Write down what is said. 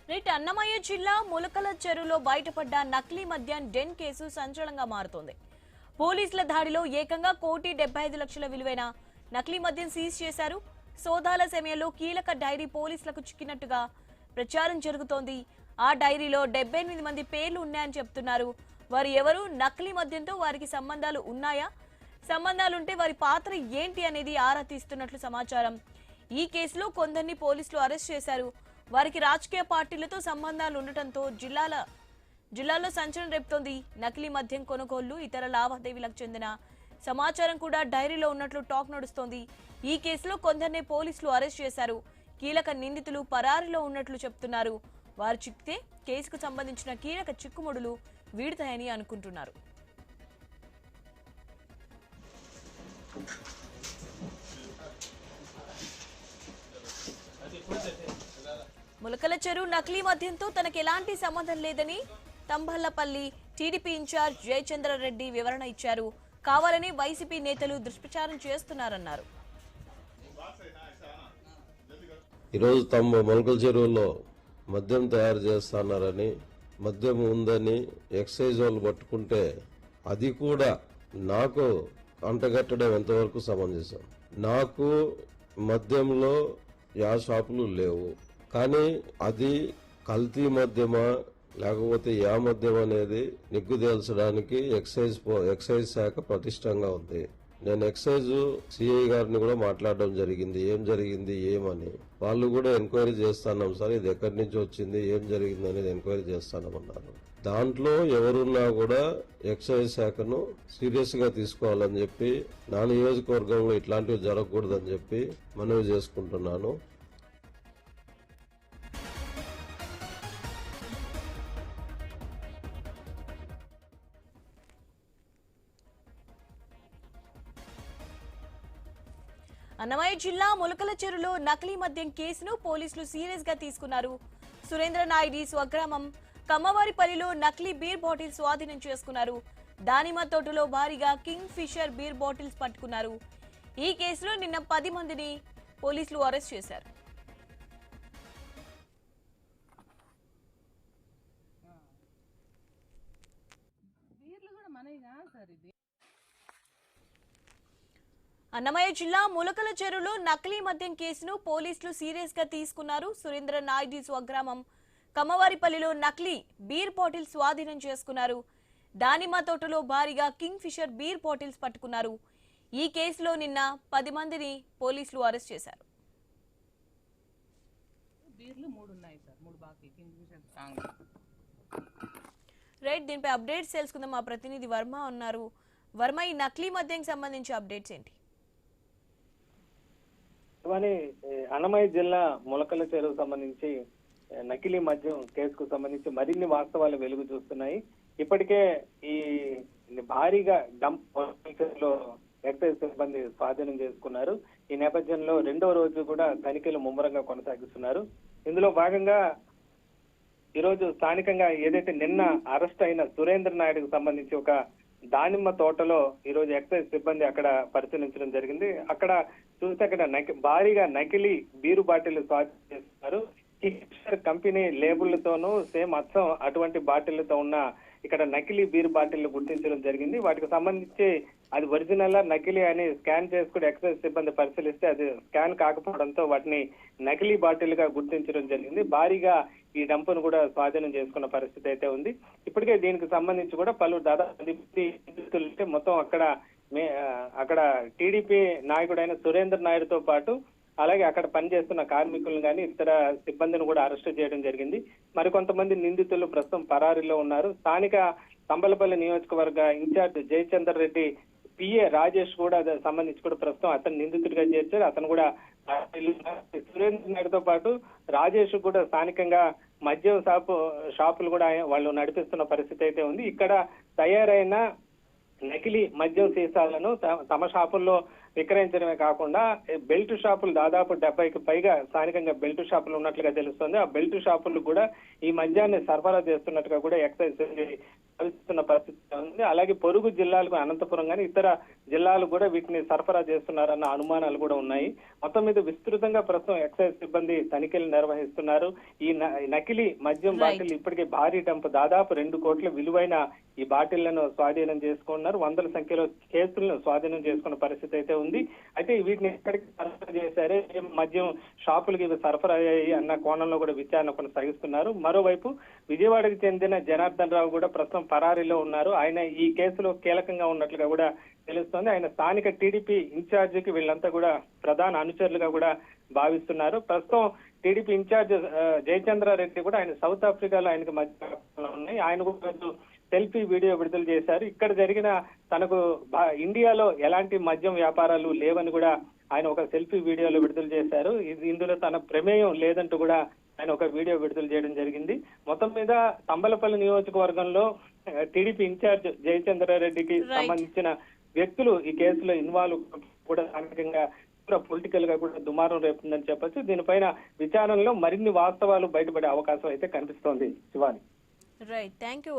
Right Annamayya జిల్లా ములకల చెరువులో బయటపడ్డ నకిలీ మద్యం డెన్ కేసు సంచలనంగా మారుతోంది. పోలీసుల దాడిలో ఏకంగా 1,75,00,000 విలువైన నకిలీ మద్యం సీజ్ చేశారు. సోదాల సమయంలో కీలక డైరీ పోలీసులకు చిక్కినట్టుగా ప్రచారం జరుగుతోంది. ఆ డైరీలో 78 మంది పేర్లు ఉన్నాయని చెప్తున్నారు. వారు ఎవరు, నకిలీ మద్యంతో వారికి సంబంధాలు ఉన్నాయా, సంబంధాలుంటే వారి పాత్ర ఏంటి అనేది ఆరా తీస్తున్నట్లు సమాచారం. ఈ కేసులో కొందరిని పోలీసులు అరెస్ట్ చేశారు. వారికి రాజకీయ పార్టీలతో సంబంధాలు ఉండటంతో జిల్లాలో సంచలనం రేపుతోంది. నకిలీ మద్యం కొనుగోళ్లు, ఇతర లావాదేవీలకు చెందిన సమాచారం కూడా డైరీలో ఉన్నట్లు టాక్ నడుస్తోంది. ఈ కేసులో కొందరినే పోలీసులు అరెస్ట్ చేశారు. కీలక నిందితులు పరారీలో ఉన్నట్లు చెప్తున్నారు. వారు చిక్కితే కేసుకు సంబంధించిన కీలక చిక్కుముడులు వీడతాయని అనుకుంటున్నారు. ములకల చెరువు నకిలీ మద్యంతో తనకు ఎలాంటి సంబంధం లేదని తంబళ్లపల్లి టీడీపీ ఇన్ఛార్జ్ జయచంద్రారెడ్డి వివరణ ఇచ్చారు. కావాలని వైసీపీ నేతలు దుష్ప్రచారం చేస్తున్నారన్నారు. ఈరోజు ములకల చెరువులో మద్యం తయారు చేస్తున్నారని, మద్యం ఉందని ఎక్సైజ్ వాళ్ళు పట్టుకుంటే అది కూడా నాకు అంటగట్టడం ఎంతవరకు సమంజసం? నాకు మద్యంలో యా షాపులు లేవు, కానీ అది కల్తీ మద్యమా లేకపోతే యా మద్యం అనేది నిగ్గు తేల్చడానికి ఎక్సైజ్ శాఖ పటిష్టంగా ఉంది. నేను ఎక్సైజ్ సిఐ గారిని కూడా మాట్లాడడం జరిగింది. ఏం జరిగింది ఏమని. వాళ్ళు కూడా ఎంక్వైరీ చేస్తున్నాం సార్, ఇది ఎక్కడి నుంచి వచ్చింది, ఏం జరిగింది అనేది ఎంక్వైరీ చేస్తానమన్నారు. దాంట్లో ఎవరున్నా కూడా ఎక్సైజ్ శాఖను సీరియస్ గా తీసుకోవాలని చెప్పి, నా నియోజకవర్గంలో ఇట్లాంటివి జరగకూడదని చెప్పి మనవి చేసుకుంటున్నాను. అన్నమయ్య జిల్లా ములకల చెరువులో నకిలీ మద్యం కేసును పోలీసులు సీరియస్ గా తీసుకున్నారు. సురేంద్ర నాయుడి స్వగ్రామం కమ్మవారిపల్లిలో నకిలీ బీర్ బాటిల్ స్వాధీనం చేసుకున్నారు. దానిమ్మ తోటలో భారీగా కింగ్ ఫిషర్ బీర్ బాటిల్స్ పట్టుకున్నారు. ఈ కేసులో నిన్న 10 మందిని పోలీసులు అరెస్ట్ చేశారు. అన్నమయ్య జిల్లా ములకల చెరువులో నకిలీ మద్యం కేసును పోలీసులు సీరియస్ గా తీసుకున్నారు. సురేంద్ర నాయుడి స్వగ్రామం కమ్మవారిపల్లిలో నకిలీ బీర్ బాటిల్ స్వాధీనం చేసుకున్నారు. దానిమ్మ తోటలో భారీగా కింగ్ ఫిషర్ బీర్ బాటిల్స్ పట్టుకున్నారు. ఈ కేసులో నిన్న 10 మందిని పోలీసులు అరెస్ట్ చేశారు. రైట్, దీనిపై అప్డేట్స్ తెలుసుకుందాం. మా ప్రతినిధి వర్మ ఉన్నారు. వర్మ, ఈ నకిలీ మద్యంకి సంబంధించి అప్డేట్స్ ఏంటి? అన్నమయ్య జిల్లా ములకల చెరువు సంబంధించి నకిలీ మద్యం కేసుకు సంబంధించి మరిన్ని వాస్తవాలు వెలుగు చూస్తున్నాయి. ఇప్పటికే ఈ భారీగా డంప్ లో ఎక్సైజ్ సిబ్బంది స్వాధీనం చేసుకున్నారు. ఈ నేపథ్యంలో 2వ రోజు కూడా తనిఖీలు ముమ్మరంగా కొనసాగిస్తున్నారు. ఇందులో భాగంగా ఈరోజు స్థానికంగా ఏదైతే నిన్న అరెస్ట్ అయిన సురేంద్ర నాయుడుకు సంబంధించి ఒక దానిమ్మ తోటలో ఈరోజు ఎక్సైజ్ సిబ్బంది అక్కడ పరిశీలించడం జరిగింది. అక్కడ చూస్తే అక్కడ భారీగా నకిలీ బీరు బాటిల్ స్వాధీనం చేస్తున్నారు. కంపెనీ లేబుళ్లతోనూ సేమ్ అచ్చం అటువంటి బాటిళ్లతో ఉన్న ఇక్కడ నకిలీ బీర్ బాటిల్ గుర్తించడం జరిగింది. వాటికి సంబంధించి అది ఒరిజినల్ నకిలీ అని స్కాన్ చేసుకుని ఎక్సైజ్ సిబ్బంది పరిశీలిస్తే అది స్కాన్ కాకపోవడంతో వాటిని నకిలీ బాటిల్ గా గుర్తించడం జరిగింది. భారీగా ఈ డంపును కూడా స్వాధీనం చేసుకున్న పరిస్థితి అయితే ఉంది. ఇప్పటికే దీనికి సంబంధించి కూడా దాదాపు మొత్తం అక్కడ టీడీపీ నాయకుడైన సురేంద్ర నాయుడుతో పాటు అలాగే అక్కడ పనిచేస్తున్న కార్మికులను కానీ ఇతర సిబ్బందిని కూడా అరెస్ట్ చేయడం జరిగింది. మరికొంతమంది నిందితులు ప్రస్తుతం పరారీలో ఉన్నారు. స్థానిక తంబలపల్లి నియోజకవర్గ ఇన్ఛార్జ్ జయచంద్రారెడ్డి పిఏ రాజేష్ కూడా సంబంధించి కూడా ప్రస్తుతం అతను నిందితుడిగా చేర్చారు. అతను కూడా సురేంద్ర నాయుడుతో పాటు రాజేష్ కూడా స్థానికంగా మద్యం షాపులు కూడా వాళ్ళు నడిపిస్తున్న పరిస్థితి అయితే ఉంది. ఇక్కడ తయారైన నకిలీ మద్యం సీసాలను తమ షాపుల్లో విక్రయించడమే కాకుండా బెల్ట్ షాపులు దాదాపు 70కి పైగా స్థానికంగా బెల్ట్ షాపులు ఉన్నట్లుగా తెలుస్తుంది. ఆ బెల్ట్ షాపులు కూడా ఈ మద్యాన్ని సరఫరా చేస్తున్నట్టుగా కూడా ఎక్సైజ్ భావిస్తున్న పరిస్థితి ఉంది. అలాగే పొరుగు జిల్లాలకు అనంతపురం కానీ ఇతర జిల్లాలు కూడా వీటిని సరఫరా చేస్తున్నారన్న అనుమానాలు కూడా ఉన్నాయి. మొత్తం మీద విస్తృతంగా ప్రస్తుతం ఎక్సైజ్ సిబ్బంది తనిఖీలు నిర్వహిస్తున్నారు. ఈ నకిలీ మద్యం బాటిల్ ఇప్పటికే భారీ డంప్ దాదాపు 2 కోట్ల విలువైన ఈ బాటిళ్లను స్వాధీనం చేసుకున్నారు. వందల సంఖ్యలో కేసులను స్వాధీనం చేసుకున్న పరిస్థితి అయితే ఉంది. అయితే వీటిని ఎక్కడికి సరఫరా చేశారే, మద్యం షాపులకి ఇవి సరఫరా అయ్యాయి అన్న కోణంలో కూడా విచారణ కొనసాగిస్తున్నారు. మరోవైపు విజయవాడకు చెందిన జనార్దన్ రావు కూడా ప్రస్తుతం పరారీలో ఉన్నారు. ఆయన ఈ కేసులో కీలకంగా ఉన్నట్లుగా కూడా తెలుస్తోంది. ఆయన స్థానిక టీడీపీ ఇన్ఛార్జికి వీళ్ళంతా కూడా ప్రధాన అనుచరులుగా కూడా భావిస్తున్నారు. ప్రస్తుతం టీడీపీ ఇన్ఛార్జ్ జయచంద్రారెడ్డి కూడా ఆయన సౌత్ ఆఫ్రికాలో ఆయనకు మధ్య ఉన్నాయి. ఆయన కూడా సెల్ఫీ వీడియో విడుదల చేశారు. ఇక్కడ జరిగిన తనకు ఇండియాలో ఎలాంటి మద్యం వ్యాపారాలు లేవని కూడా ఆయన ఒక సెల్ఫీ వీడియోలో విడుదల చేశారు. ఇందులో తన ప్రమేయం లేదంటూ కూడా ఆయన ఒక వీడియో విడుదల చేయడం జరిగింది. మొత్తం మీద తంబలపల్లి నియోజకవర్గంలో టీడీపీ ఇన్ఛార్జ్ జయచంద్రారెడ్డికి సంబంధించిన వ్యక్తులు ఈ కేసులో ఇన్వాల్వ్ కూడా స్థానికంగా పొలిటికల్ గా కూడా దుమారం రేపుతుందని చెప్పొచ్చు. దీనిపైన విచారణలో మరిన్ని వాస్తవాలు బయటపడే అవకాశం అయితే కనిపిస్తోంది. శివాని. Right, thank you.